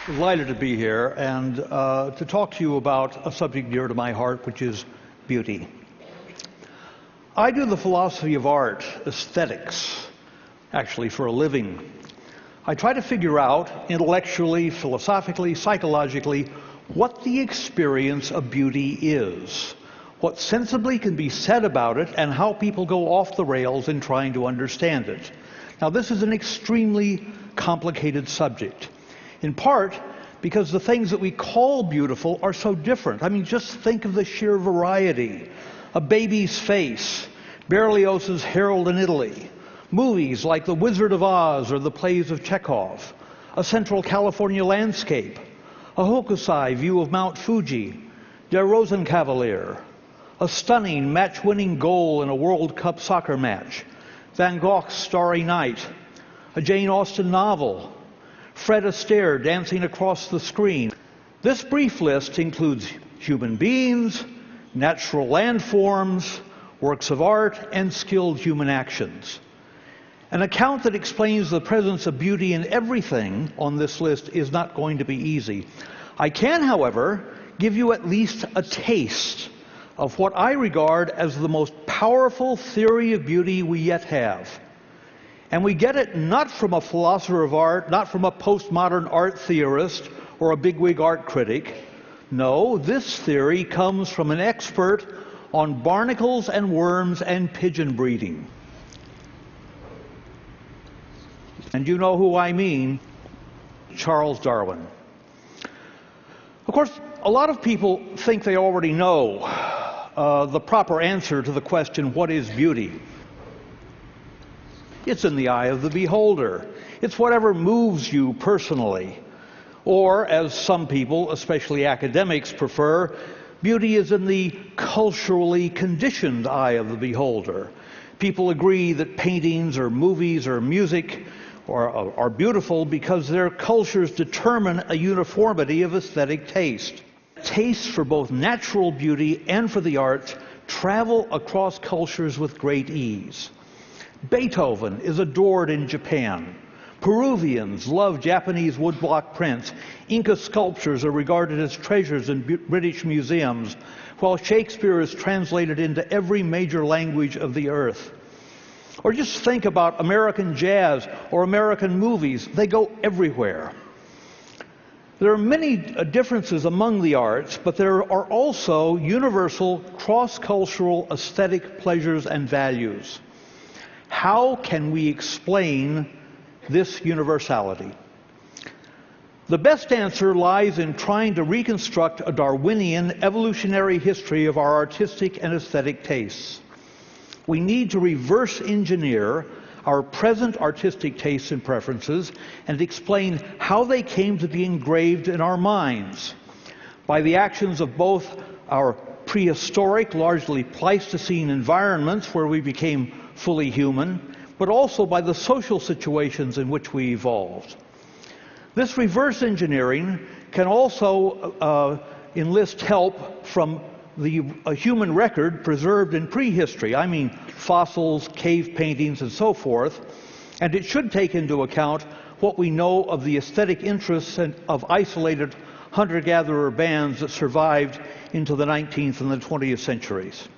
Delighted to be here and to talk to you about a subject dear to my heart, which is beauty. I do the philosophy of art, aesthetics, actually for a living. I try to figure out intellectually, philosophically, psychologically, what the experience of beauty is, what sensibly can be said about it, and how people go off the rails in trying to understand it. Now, this is an extremely complicated subject, in part because the things that we call beautiful are so different. I mean, just think of the sheer variety. A baby's face, Berlioz's Harold in Italy, movies like The Wizard of Oz or the plays of Chekhov, a Central California landscape, a Hokusai view of Mount Fuji, Der Rosenkavalier, a stunning match-winning goal in a World Cup soccer match, Van Gogh's Starry Night, a Jane Austen novel, Fred Astaire dancing across the screen. This brief list includes human beings, natural landforms, works of art, and skilled human actions. An account that explains the presence of beauty in everything on this list is not going to be easy. I can, however, give you at least a taste of what I regard as the most powerful theory of beauty we yet have. And we get it not from a philosopher of art, not from a postmodern art theorist or a bigwig art critic. No, this theory comes from an expert on barnacles and worms and pigeon breeding. And you know who I mean, Charles Darwin. Of course, a lot of people think they already know the proper answer to the question, what is beauty? It's in the eye of the beholder. It's whatever moves you personally. Or, as some people, especially academics, prefer, beauty is in the culturally conditioned eye of the beholder. People agree that paintings or movies or music are beautiful because their cultures determine a uniformity of aesthetic taste. Tastes for both natural beauty and for the arts travel across cultures with great ease. Beethoven is adored in Japan. Peruvians love Japanese woodblock prints. Inca sculptures are regarded as treasures in British museums, while Shakespeare is translated into every major language of the earth. Or just think about American jazz or American movies. They go everywhere. There are many differences among the arts, but there are also universal cross-cultural aesthetic pleasures and values. How can we explain this universality? The best answer lies in trying to reconstruct a Darwinian evolutionary history of our artistic and aesthetic tastes. We need to reverse engineer our present artistic tastes and preferences and explain how they came to be engraved in our minds by the actions of both our prehistoric, largely Pleistocene environments where we became fully human, but also by the social situations in which we evolved. This reverse engineering can also enlist help from the human record preserved in prehistory. I mean fossils, cave paintings, and so forth. And it should take into account what we know of the aesthetic interests of isolated hunter-gatherer bands that survived into the 19th and the 20th centuries.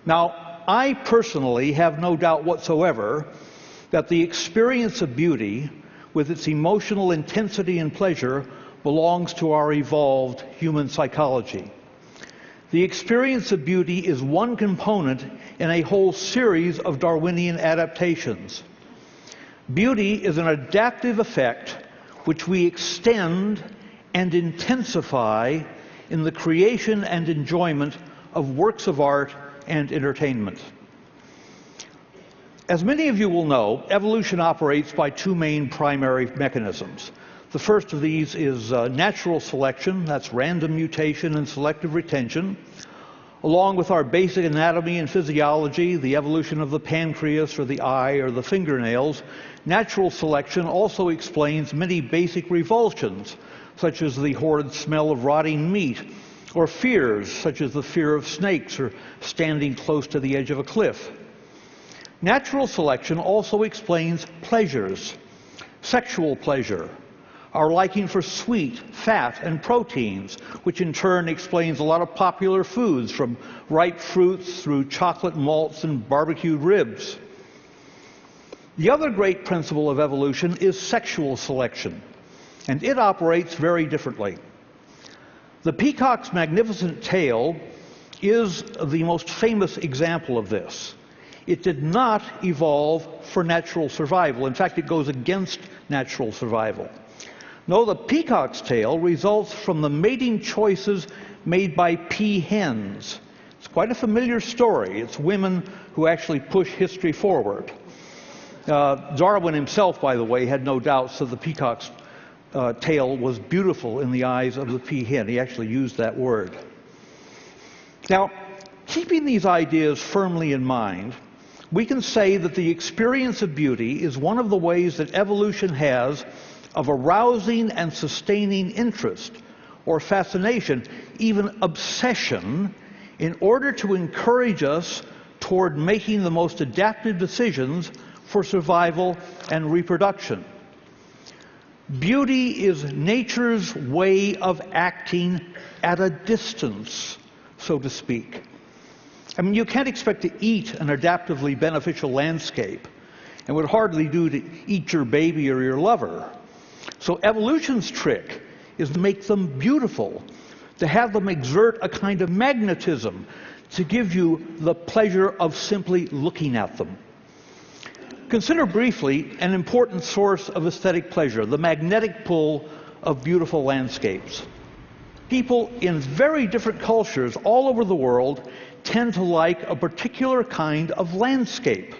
Now, I personally have no doubt whatsoever that the experience of beauty, with its emotional intensity and pleasure, belongs to our evolved human psychology. The experience of beauty is one component in a whole series of Darwinian adaptations. Beauty is an adaptive effect which we extend and intensify in the creation and enjoyment of works of art and entertainment. As many of you will know, evolution operates by two main primary mechanisms. The first of these is natural selection, that's random mutation and selective retention. Along with our basic anatomy and physiology, the evolution of the pancreas or the eye or the fingernails, natural selection also explains many basic revulsions, such as the horrid smell of rotting meat, or fears, such as the fear of snakes or standing close to the edge of a cliff. Natural selection also explains pleasures, sexual pleasure, our liking for sweet, fat, and proteins, which in turn explains a lot of popular foods, from ripe fruits through chocolate malts and barbecued ribs. The other great principle of evolution is sexual selection, and it operates very differently. The peacock's magnificent tail is the most famous example of this. It did not evolve for natural survival. In fact, it goes against natural survival. No, the peacock's tail results from the mating choices made by peahens. It's quite a familiar story. It's women who actually push history forward. Darwin himself, by the way, had no doubts that the peacock's tail was beautiful in the eyes of the peahen. He actually used that word. Now, keeping these ideas firmly in mind, we can say that the experience of beauty is one of the ways that evolution has of arousing and sustaining interest or fascination, even obsession, in order to encourage us toward making the most adaptive decisions for survival and reproduction. Beauty is nature's way of acting at a distance, so to speak. I mean, you can't expect to eat an adaptively beneficial landscape, and would hardly do to eat your baby or your lover. So evolution's trick is to make them beautiful, to have them exert a kind of magnetism, to give you the pleasure of simply looking at them. Consider briefly an important source of aesthetic pleasure, the magnetic pull of beautiful landscapes. People in very different cultures all over the world tend to like a particular kind of landscape.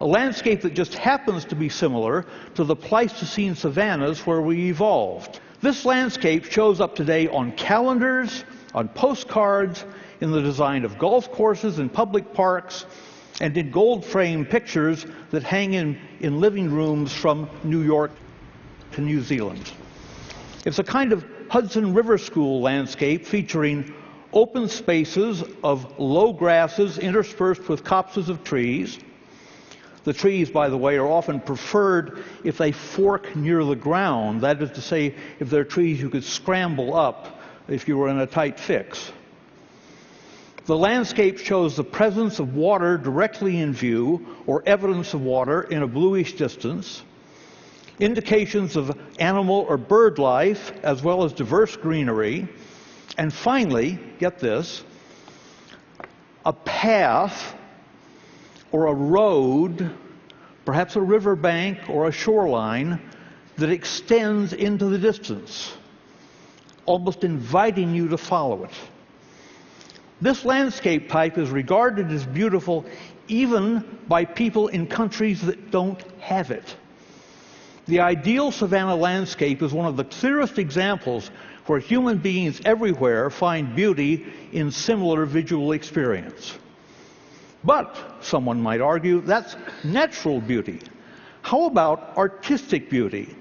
A landscape that just happens to be similar to the Pleistocene savannas where we evolved. This landscape shows up today on calendars, on postcards, in the design of golf courses and public parks, and in gold-framed pictures that hang in living rooms from New York to New Zealand. It's a kind of Hudson River School landscape featuring open spaces of low grasses interspersed with copses of trees. The trees, by the way, are often preferred if they fork near the ground. That is to say, if they're trees you could scramble up if you were in a tight fix. The landscape shows the presence of water directly in view, or evidence of water in a bluish distance, indications of animal or bird life, as well as diverse greenery, and finally, get this, a path or a road, perhaps a riverbank or a shoreline, that extends into the distance, almost inviting you to follow it. This landscape type is regarded as beautiful even by people in countries that don't have it. The ideal savanna landscape is one of the clearest examples where human beings everywhere find beauty in similar visual experience. But, someone might argue, that's natural beauty. How about artistic beauty?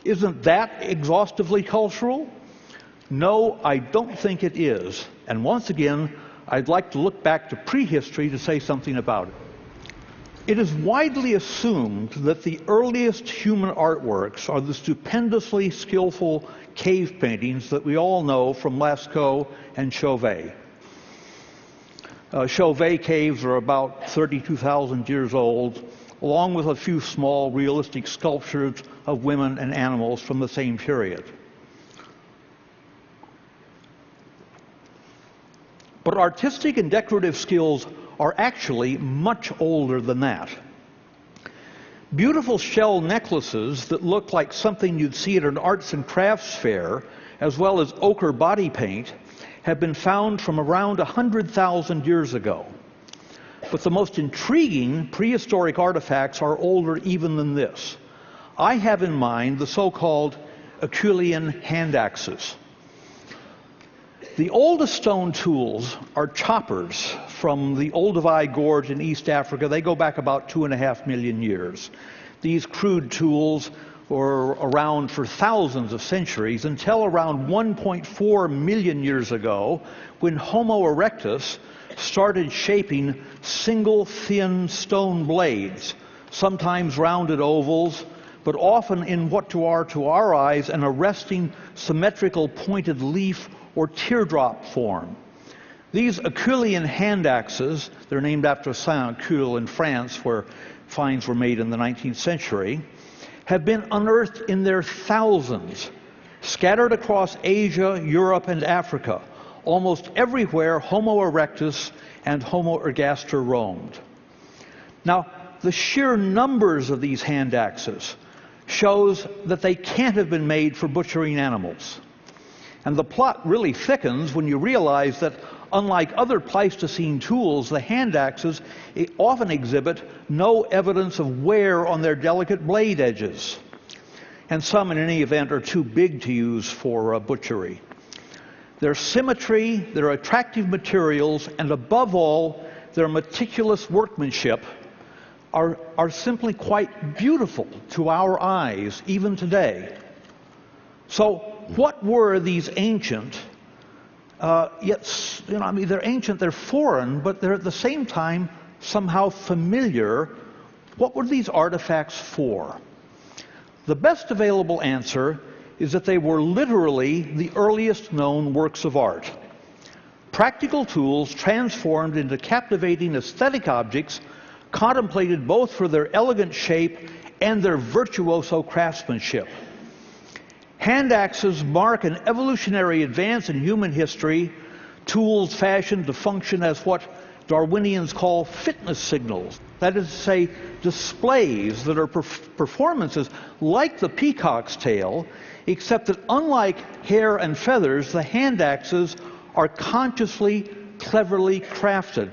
Isn't that exhaustively cultural? No, I don't think it is. And once again, I'd like to look back to prehistory to say something about it. It is widely assumed that the earliest human artworks are the stupendously skillful cave paintings that we all know from Lascaux and Chauvet. Chauvet caves are about 32,000 years old, along with a few small realistic sculptures of women and animals from the same period. But artistic and decorative skills are actually much older than that. Beautiful shell necklaces that look like something you'd see at an arts and crafts fair, as well as ochre body paint, have been found from around 100,000 years ago. But the most intriguing prehistoric artifacts are older even than this. I have in mind the so-called Acheulean hand axes. The oldest stone tools are choppers from the Olduvai Gorge in East Africa. They go back about 2.5 million years. These crude tools were around for thousands of centuries until around 1.4 million years ago, when Homo erectus started shaping single thin stone blades, sometimes rounded ovals, but often in what to our eyes, an arresting, symmetrical, pointed leaf or teardrop form. These Acheulean hand axes, they're named after Saint-Achille in France, where finds were made in the 19th century, have been unearthed in their thousands, scattered across Asia, Europe, and Africa, almost everywhere Homo erectus and Homo ergaster roamed. Now, the sheer numbers of these hand axes shows that they can't have been made for butchering animals. And the plot really thickens when you realize that, unlike other Pleistocene tools, the hand axes often exhibit no evidence of wear on their delicate blade edges. And some, in any event, are too big to use for butchery. Their symmetry, their attractive materials, and above all, their meticulous workmanship are simply quite beautiful to our eyes, even today. So, what were these ancient, they're ancient, they're foreign, but they're at the same time somehow familiar. What were these artifacts for? The best available answer is that they were literally the earliest known works of art. Practical tools transformed into captivating aesthetic objects, contemplated both for their elegant shape and their virtuoso craftsmanship. Hand axes mark an evolutionary advance in human history, tools fashioned to function as what Darwinians call fitness signals. That is to say, displays that are performances like the peacock's tail, except that unlike hair and feathers, the hand axes are consciously, cleverly crafted.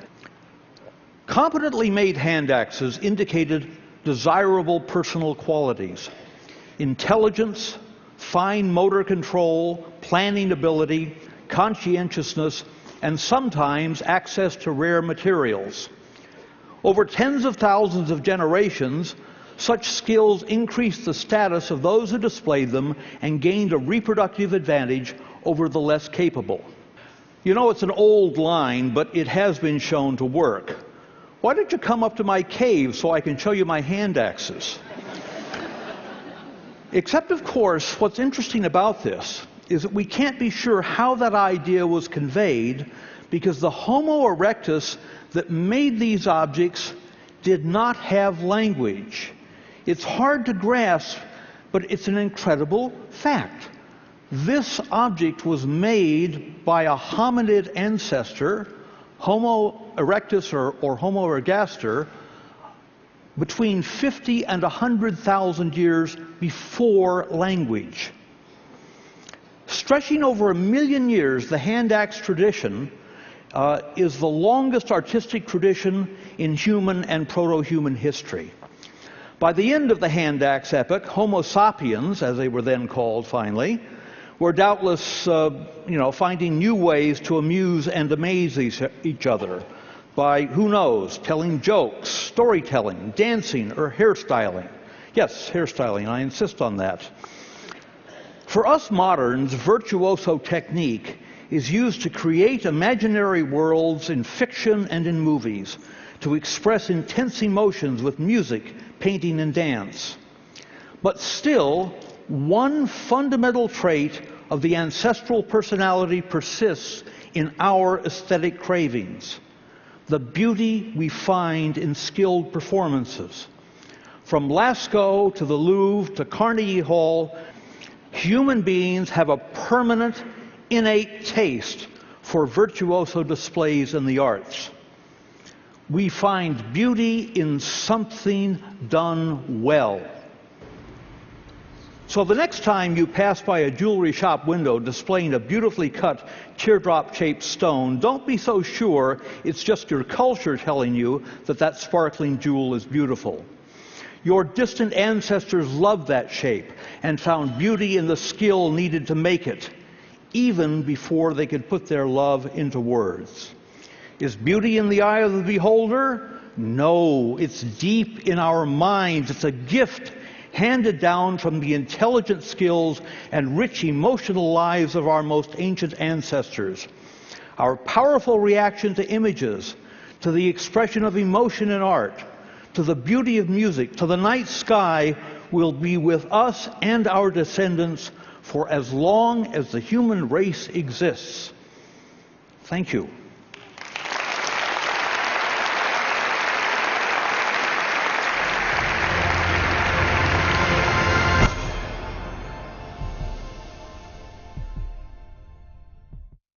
Competently made hand axes indicated desirable personal qualities: intelligence, fine motor control, planning ability, conscientiousness, and sometimes access to rare materials. Over tens of thousands of generations, such skills increased the status of those who displayed them and gained a reproductive advantage over the less capable. You know, it's an old line, but it has been shown to work. Why don't you come up to my cave so I can show you my hand axes? Except, of course, what's interesting about this is that we can't be sure how that idea was conveyed, because the Homo erectus that made these objects did not have language. It's hard to grasp, but it's an incredible fact. This object was made by a hominid ancestor, Homo erectus or Homo ergaster, between 50 and 100,000 years before language. Stretching over 1 million years, the hand axe tradition is the longest artistic tradition in human and proto-human history. By the end of the hand axe epoch, Homo sapiens, as they were then called finally, were doubtless finding new ways to amuse and amaze each other by, who knows, telling jokes, storytelling, dancing, or hairstyling. Yes, hairstyling, I insist on that. For us moderns, virtuoso technique is used to create imaginary worlds in fiction and in movies, to express intense emotions with music, painting, and dance. But still, one fundamental trait of the ancestral personality persists in our aesthetic cravings: the beauty we find in skilled performances. From Lascaux to the Louvre to Carnegie Hall, human beings have a permanent, innate taste for virtuoso displays in the arts. We find beauty in something done well. So the next time you pass by a jewelry shop window displaying a beautifully cut teardrop-shaped stone, don't be so sure it's just your culture telling you that that sparkling jewel is beautiful. Your distant ancestors loved that shape and found beauty in the skill needed to make it, even before they could put their love into words. Is beauty in the eye of the beholder? No, it's deep in our minds. It's a gift handed down from the intelligent skills and rich emotional lives of our most ancient ancestors. Our powerful reaction to images, to the expression of emotion in art, to the beauty of music, to the night sky, will be with us and our descendants for as long as the human race exists. Thank you.